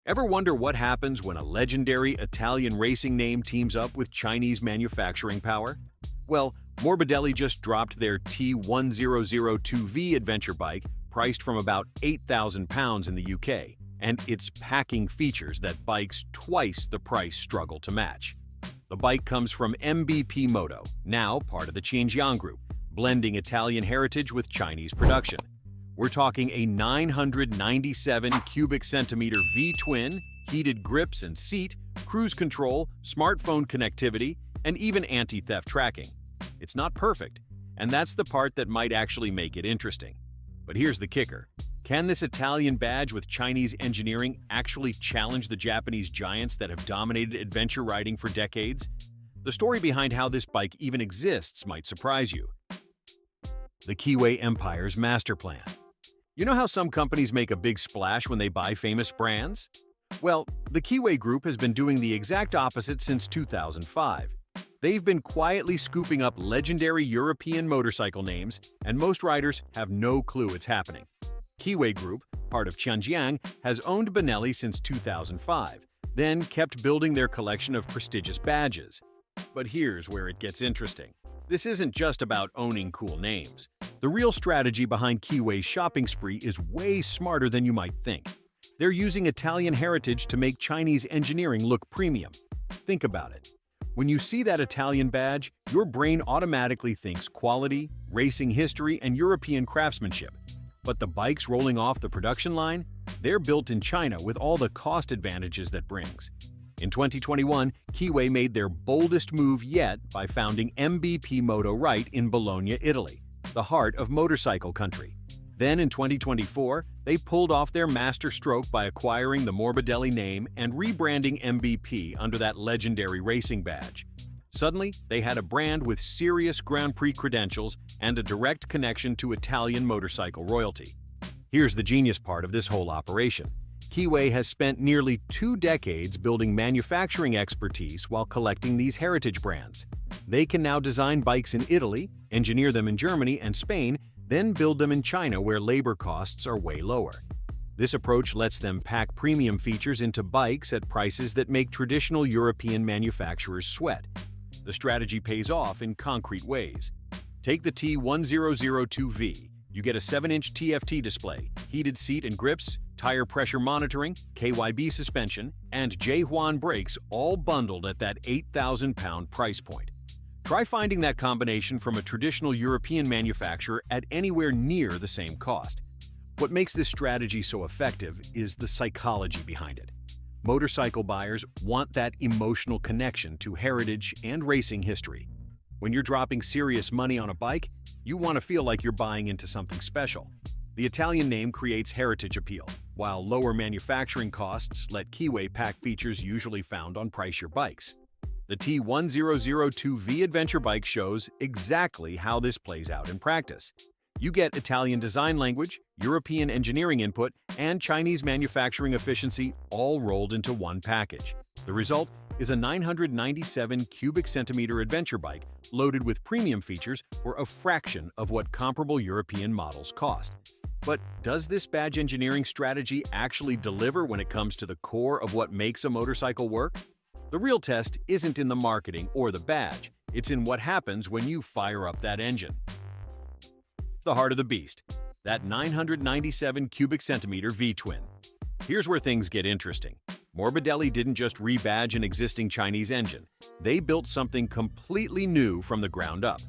Ever wonder what happens when a legendary Italian racing name teams up with Chinese manufacturing power? Well, Morbidelli just dropped their T1002V adventure bike, priced from about £8,000 in the UK, and it's packing features that bikes twice the price struggle to match. The bike comes from MBP Moto, now part of the Qianjiang Group, blending Italian heritage with Chinese production. We're talking a 997 cubic centimeter V-twin, heated grips and seat, cruise control, smartphone connectivity, and even anti-theft tracking. It's not perfect, and that's the part that might actually make it interesting. But here's the kicker. Can this Italian badge with Chinese engineering actually challenge the Japanese giants that have dominated adventure riding for decades? The story behind how this bike even exists might surprise you. The Keeway Empire's master plan. You know how some companies make a big splash when they buy famous brands? Well, the Keeway Group has been doing the exact opposite since 2005. They've been quietly scooping up legendary European motorcycle names, and most riders have no clue it's happening. Keeway Group, part of Qianjiang, has owned Benelli since 2005, then kept building their collection of prestigious badges. But here's where it gets interesting. This isn't just about owning cool names. The real strategy behind Keeway's shopping spree is way smarter than you might think. They're using Italian heritage to make Chinese engineering look premium. Think about it. When you see that Italian badge, your brain automatically thinks quality, racing history, and European craftsmanship. But the bikes rolling off the production line? They're built in China with all the cost advantages that brings. In 2021, Keeway made their boldest move yet by founding MBP Moto Right in Bologna, Italy, the heart of motorcycle country. Then in 2024, they pulled off their master stroke by acquiring the Morbidelli name and rebranding MBP under that legendary racing badge. Suddenly, they had a brand with serious Grand Prix credentials and a direct connection to Italian motorcycle royalty. Here's the genius part of this whole operation. Keeway has spent nearly 2 decades building manufacturing expertise while collecting these heritage brands. They can now design bikes in Italy, engineer them in Germany and Spain, then build them in China where labor costs are way lower. This approach lets them pack premium features into bikes at prices that make traditional European manufacturers sweat. The strategy pays off in concrete ways. Take the T1002V. You get a 7-inch TFT display, heated seat and grips, tire pressure monitoring, KYB suspension, and J.Juan brakes all bundled at that £8,000 price point. Try finding that combination from a traditional European manufacturer at anywhere near the same cost. What makes this strategy so effective is the psychology behind it. Motorcycle buyers want that emotional connection to heritage and racing history. When you're dropping serious money on a bike, you want to feel like you're buying into something special. The Italian name creates heritage appeal, while lower manufacturing costs let Keeway pack features usually found on pricier bikes. The T1002V adventure bike shows exactly how this plays out in practice. You get Italian design language, European engineering input, and Chinese manufacturing efficiency all rolled into one package. The result is a 997 cubic centimeter adventure bike loaded with premium features for a fraction of what comparable European models cost. But does this badge engineering strategy actually deliver when it comes to the core of what makes a motorcycle work? The real test isn't in the marketing or the badge, it's in what happens when you fire up that engine. The heart of the beast, that 997 cubic centimeter V-twin. Here's where things get interesting. Morbidelli didn't just rebadge an existing Chinese engine. They built something completely new from the ground up.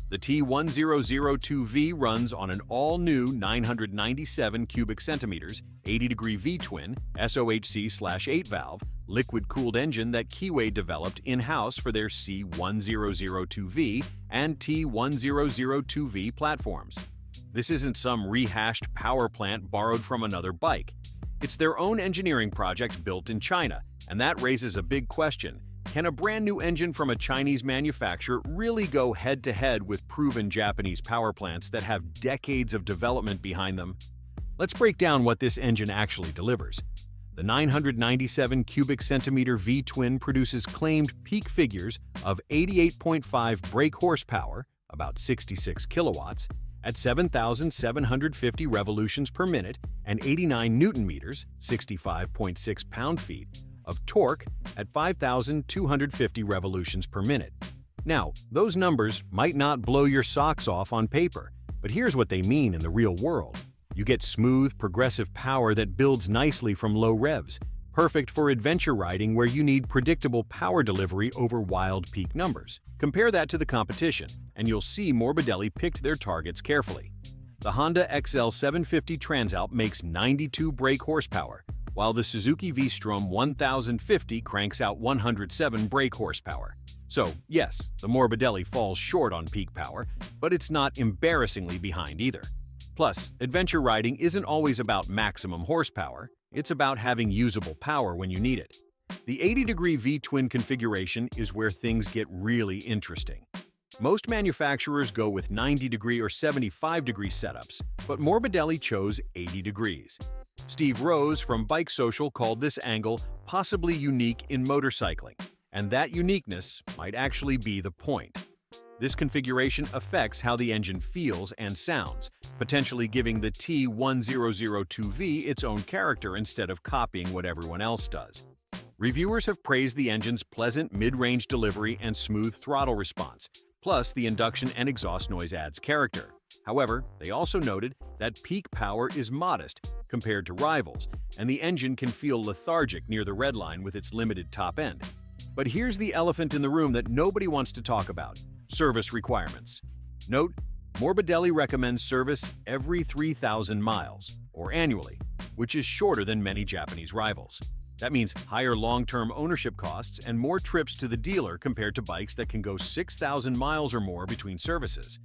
The T1002V runs on an all-new 997 cubic centimeters, 80-degree V-twin, SOHC/8 valve, liquid-cooled engine that Keeway developed in-house for their C1002V and T1002V platforms. This isn't some rehashed power plant borrowed from another bike. It's their own engineering project built in China, and that raises a big question. Can a brand new engine from a Chinese manufacturer really go head-to-head with proven Japanese power plants that have decades of development behind them? Let's break down what this engine actually delivers. The 997 cubic centimeter V-twin produces claimed peak figures of 88.5 brake horsepower, about 66 kilowatts, at 7,750 revolutions per minute and 89 newton meters, 65.6 pound-feet, of torque at 5,250 revolutions per minute. Now, those numbers might not blow your socks off on paper, but here's what they mean in the real world. You get smooth, progressive power that builds nicely from low revs, perfect for adventure riding where you need predictable power delivery over wild peak numbers. Compare that to the competition, and you'll see Morbidelli picked their targets carefully. The Honda XL 750 Transalp makes 92 brake horsepower, while the Suzuki V-Strom 1050 cranks out 107 brake horsepower. So, yes, the Morbidelli falls short on peak power, but it's not embarrassingly behind either. Plus, adventure riding isn't always about maximum horsepower, it's about having usable power when you need it. The 80-degree V-twin configuration is where things get really interesting. Most manufacturers go with 90-degree or 75-degree setups, but Morbidelli chose 80 degrees. Steve Rose from Bike Social called this angle possibly unique in motorcycling, and that uniqueness might actually be the point. This configuration affects how the engine feels and sounds, potentially giving the T1002V its own character instead of copying what everyone else does. Reviewers have praised the engine's pleasant mid-range delivery and smooth throttle response, plus the induction and exhaust noise adds character. However, they also noted that peak power is modest compared to rivals, and the engine can feel lethargic near the red line with its limited top end. But here's the elephant in the room that nobody wants to talk about: service requirements. Note, Morbidelli recommends service every 3,000 miles, or annually, which is shorter than many Japanese rivals. That means higher long-term ownership costs and more trips to the dealer compared to bikes that can go 6,000 miles or more between services.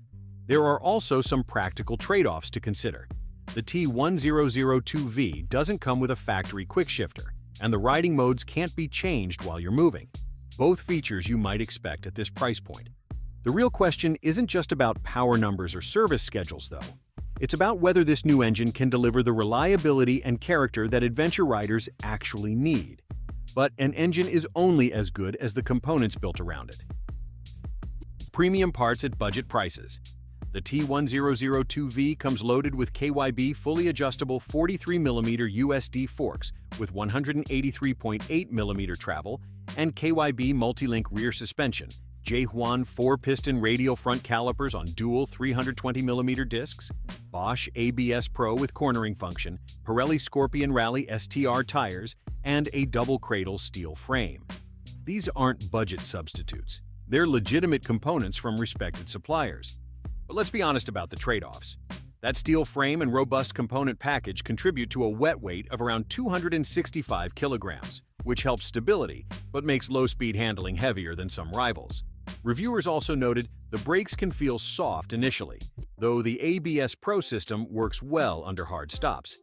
There are also some practical trade-offs to consider. The T1002V doesn't come with a factory quickshifter, and the riding modes can't be changed while you're moving. Both features you might expect at this price point. The real question isn't just about power numbers or service schedules, though. It's about whether this new engine can deliver the reliability and character that adventure riders actually need. But an engine is only as good as the components built around it. Premium parts at budget prices. The T1002V comes loaded with KYB fully adjustable 43mm USD forks with 183.8mm travel and KYB multi-link rear suspension, J.Juan 4-piston radial front calipers on dual 320mm discs, Bosch ABS Pro with cornering function, Pirelli Scorpion Rally STR tires, and a double cradle steel frame. These aren't budget substitutes. They're legitimate components from respected suppliers. But let's be honest about the trade-offs. That steel frame and robust component package contribute to a wet weight of around 265 kilograms, which helps stability, but makes low-speed handling heavier than some rivals. Reviewers also noted the brakes can feel soft initially, though the ABS Pro system works well under hard stops.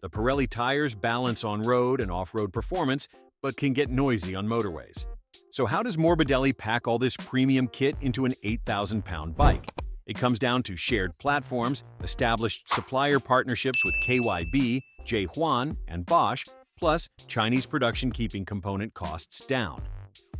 The Pirelli tires balance on road and off-road performance, but can get noisy on motorways. So how does Morbidelli pack all this premium kit into an 8,000-pound bike? It comes down to shared platforms, established supplier partnerships with KYB, J.Juan, and Bosch, plus Chinese production keeping component costs down.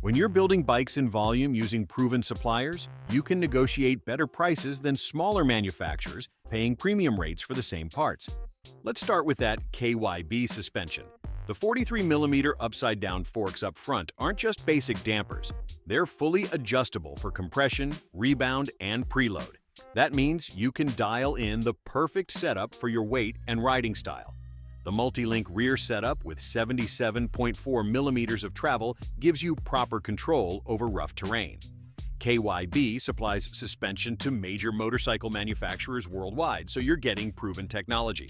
When you're building bikes in volume using proven suppliers, you can negotiate better prices than smaller manufacturers paying premium rates for the same parts. Let's start with that KYB suspension. The 43mm upside-down forks up front aren't just basic dampers. They're fully adjustable for compression, rebound, and preload. That means you can dial in the perfect setup for your weight and riding style. The multi-link rear setup with 77.4mm of travel gives you proper control over rough terrain. KYB supplies suspension to major motorcycle manufacturers worldwide, so you're getting proven technology.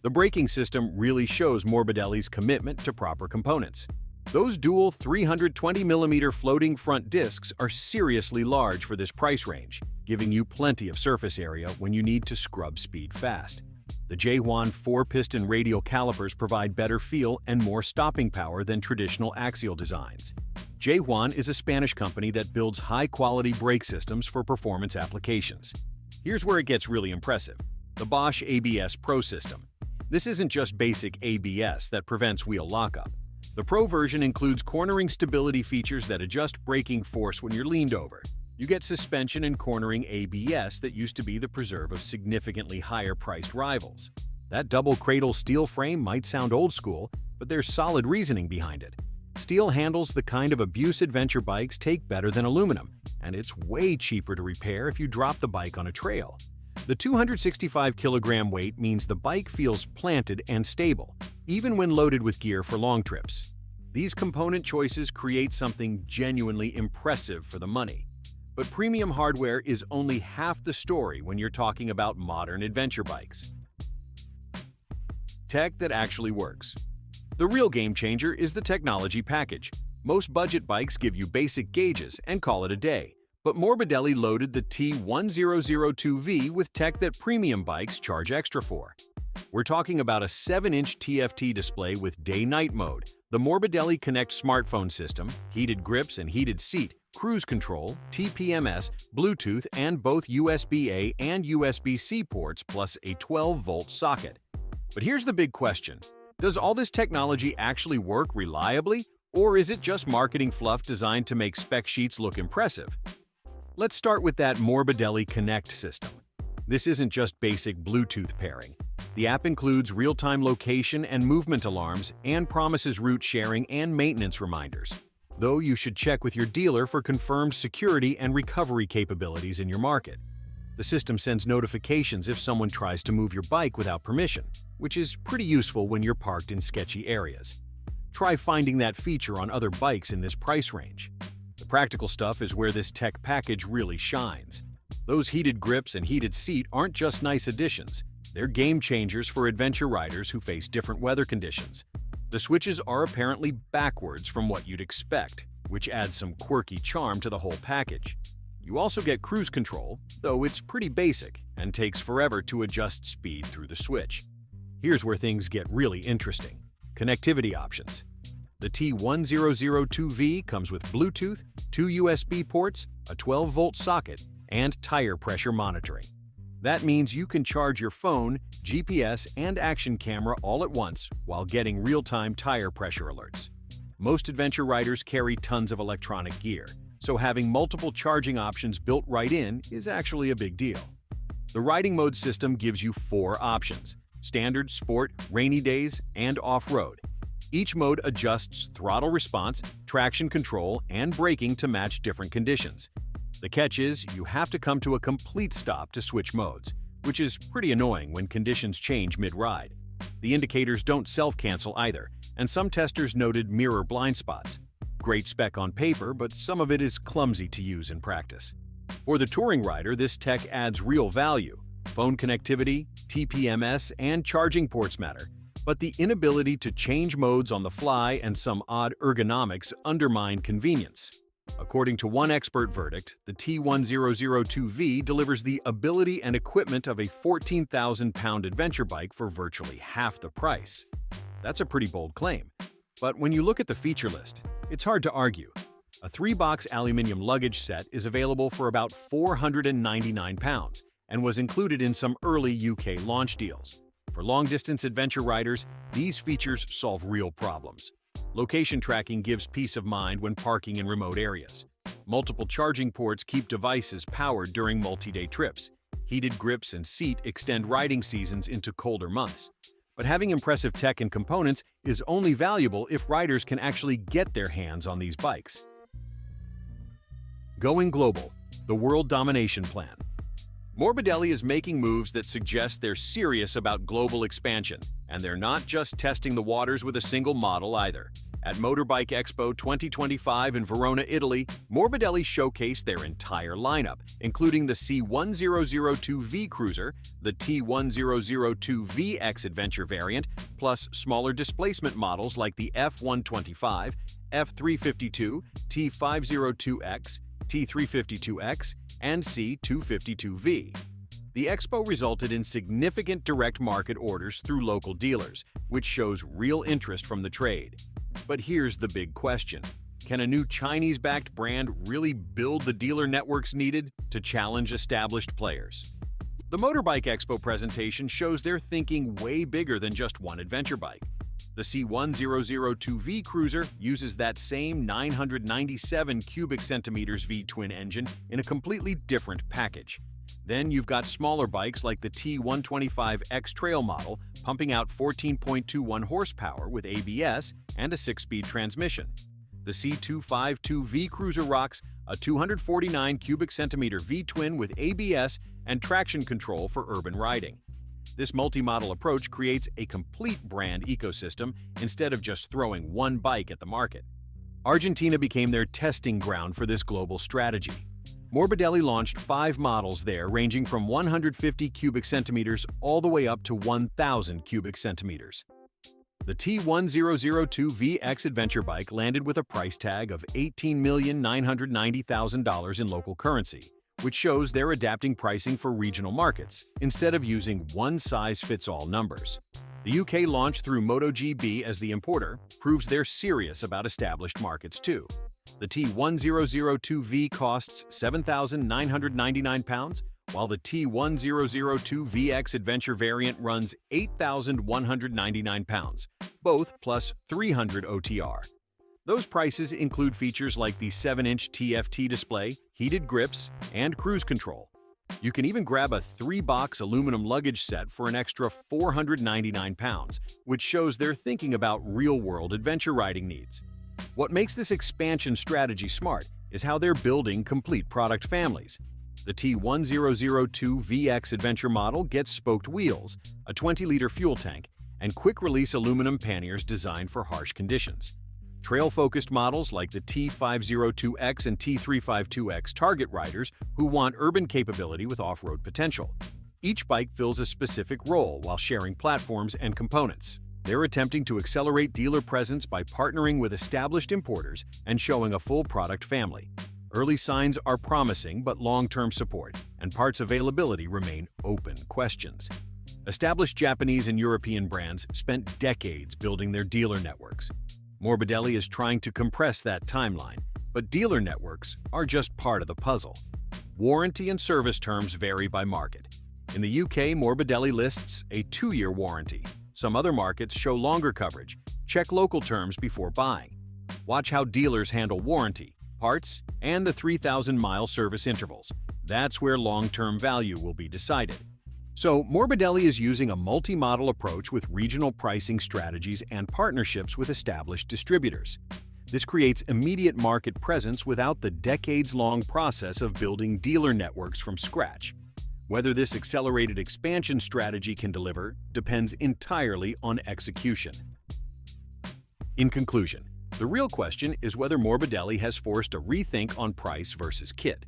The braking system really shows Morbidelli's commitment to proper components. Those dual 320mm floating front discs are seriously large for this price range, giving you plenty of surface area when you need to scrub speed fast. The J.Juan 4-piston radial calipers provide better feel and more stopping power than traditional axial designs. J.Juan is a Spanish company that builds high-quality brake systems for performance applications. Here's where it gets really impressive: the Bosch ABS Pro system. This isn't just basic ABS that prevents wheel lockup. The Pro version includes cornering stability features that adjust braking force when you're leaned over. You get suspension and cornering ABS that used to be the preserve of significantly higher-priced rivals. That double cradle steel frame might sound old school, but there's solid reasoning behind it. Steel handles the kind of abuse adventure bikes take better than aluminum, and it's way cheaper to repair if you drop the bike on a trail. The 265-kilogram weight means the bike feels planted and stable, even when loaded with gear for long trips. These component choices create something genuinely impressive for the money. But premium hardware is only half the story when you're talking about modern adventure bikes. Tech that actually works. The real game changer is the technology package. Most budget bikes give you basic gauges and call it a day. But Morbidelli loaded the T1002V with tech that premium bikes charge extra for. We're talking about a 7-inch TFT display with day-night mode, the Morbidelli Connect smartphone system, heated grips and heated seat, cruise control, TPMS, Bluetooth, and both USB-A and USB-C ports plus a 12-volt socket. But here's the big question. Does all this technology actually work reliably, or is it just marketing fluff designed to make spec sheets look impressive? Let's start with that Morbidelli Connect system. This isn't just basic Bluetooth pairing. The app includes real-time location and movement alarms and promises route sharing and maintenance reminders, though you should check with your dealer for confirmed security and recovery capabilities in your market. The system sends notifications if someone tries to move your bike without permission, which is pretty useful when you're parked in sketchy areas. Try finding that feature on other bikes in this price range. The practical stuff is where this tech package really shines. Those heated grips and heated seat aren't just nice additions. They're game changers for adventure riders who face different weather conditions. The switches are apparently backwards from what you'd expect, which adds some quirky charm to the whole package. You also get cruise control, though it's pretty basic and takes forever to adjust speed through the switch. Here's where things get really interesting. Connectivity options. The T1002V comes with Bluetooth, 2 USB ports, a 12-volt socket, and tire pressure monitoring. That means you can charge your phone, GPS, and action camera all at once while getting real-time tire pressure alerts. Most adventure riders carry tons of electronic gear, so having multiple charging options built right in is actually a big deal. The riding mode system gives you 4 options: standard, sport, rainy days, and off-road. Each mode adjusts throttle response, traction control, and braking to match different conditions. The catch is you have to come to a complete stop to switch modes, which is pretty annoying when conditions change mid-ride. The indicators don't self-cancel either, and some testers noted mirror blind spots. Great spec on paper, but some of it is clumsy to use in practice. For the touring rider, this tech adds real value. Phone connectivity, TPMS, and charging ports matter, but the inability to change modes on the fly and some odd ergonomics undermine convenience. According to one expert verdict, the T1002V delivers the ability and equipment of a 14,000-pound adventure bike for virtually half the price. That's a pretty bold claim. But when you look at the feature list, it's hard to argue. A 3-box aluminum luggage set is available for about £499 and was included in some early UK launch deals. For long-distance adventure riders, these features solve real problems. Location tracking gives peace of mind when parking in remote areas. Multiple charging ports keep devices powered during multi-day trips. Heated grips and seat extend riding seasons into colder months. But having impressive tech and components is only valuable if riders can actually get their hands on these bikes. Going global, the world domination plan. Morbidelli is making moves that suggest they're serious about global expansion, and they're not just testing the waters with a single model either. At Motorbike Expo 2025 in Verona, Italy, Morbidelli showcased their entire lineup, including the C1002V Cruiser, the T1002VX Adventure variant, plus smaller displacement models like the F125, F352, T502X, T352X, and C252V. The expo resulted in significant direct market orders through local dealers, which shows real interest from the trade. But here's the big question. Can a new Chinese-backed brand really build the dealer networks needed to challenge established players? The Motorbike Expo presentation shows they're thinking way bigger than just one adventure bike. The C1002V Cruiser uses that same 997 cubic centimeters V-twin engine in a completely different package. Then you've got smaller bikes like the T125X Trail model, pumping out 14.21 horsepower with ABS and a 6-speed transmission. The C252V Cruiser rocks a 249 cubic centimeter V-twin with ABS and traction control for urban riding. This multi-model approach creates a complete brand ecosystem instead of just throwing one bike at the market. Argentina became their testing ground for this global strategy. Morbidelli launched 5 models there, ranging from 150 cubic centimeters all the way up to 1,000 cubic centimeters. The T1002VX adventure bike landed with a price tag of $18,990,000 in local currency, which shows they're adapting pricing for regional markets instead of using one-size-fits-all numbers. The UK launch through MotoGP as the importer proves they're serious about established markets too. The T1002V costs £7,999, while the T1002VX Adventure variant runs £8,199, both plus 300 OTR. Those prices include features like the 7-inch TFT display, heated grips, and cruise control. You can even grab a 3-box aluminum luggage set for an extra £499, which shows they're thinking about real-world adventure riding needs. What makes this expansion strategy smart is how they're building complete product families. The T1002VX Adventure model gets spoked wheels, a 20-liter fuel tank, and quick-release aluminum panniers designed for harsh conditions. Trail-focused models like the T502X and T352X target riders who want urban capability with off-road potential. Each bike fills a specific role while sharing platforms and components. They're attempting to accelerate dealer presence by partnering with established importers and showing a full product family. Early signs are promising, but long-term support and parts availability remain open questions. Established Japanese and European brands spent decades building their dealer networks. Morbidelli is trying to compress that timeline, but dealer networks are just part of the puzzle. Warranty and service terms vary by market. In the UK, Morbidelli lists a 2-year warranty. Some other markets show longer coverage. Check local terms before buying. Watch how dealers handle warranty, parts, and the 3,000-mile service intervals. That's where long-term value will be decided. So, Morbidelli is using a multi-model approach with regional pricing strategies and partnerships with established distributors. This creates immediate market presence without the decades-long process of building dealer networks from scratch. Whether this accelerated expansion strategy can deliver depends entirely on execution. In conclusion, the real question is whether Morbidelli has forced a rethink on price versus kit.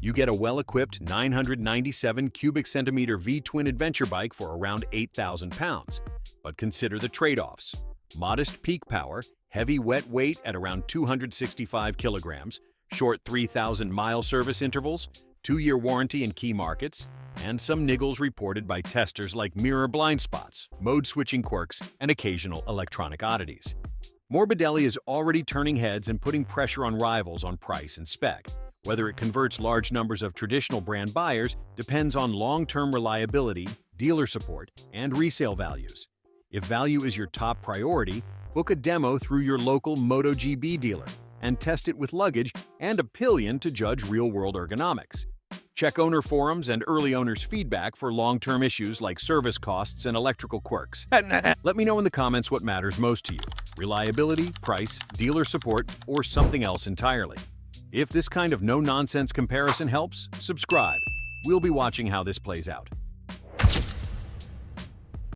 You get a well-equipped 997 cubic centimeter V-twin adventure bike for around £8,000. But consider the trade-offs. Modest peak power, heavy wet weight at around 265 kilograms, short 3,000-mile service intervals, 2-year warranty in key markets, and some niggles reported by testers like mirror blind spots, mode-switching quirks, and occasional electronic oddities. Morbidelli is already turning heads and putting pressure on rivals on price and spec. Whether it converts large numbers of traditional brand buyers depends on long-term reliability, dealer support, and resale values. If value is your top priority, book a demo through your local MotoGP dealer and test it with luggage and a pillion to judge real-world ergonomics. Check owner forums and early owners' feedback for long-term issues like service costs and electrical quirks. Let me know in the comments what matters most to you: reliability, price, dealer support, or something else entirely. If this kind of no-nonsense comparison helps, subscribe. We'll be watching how this plays out.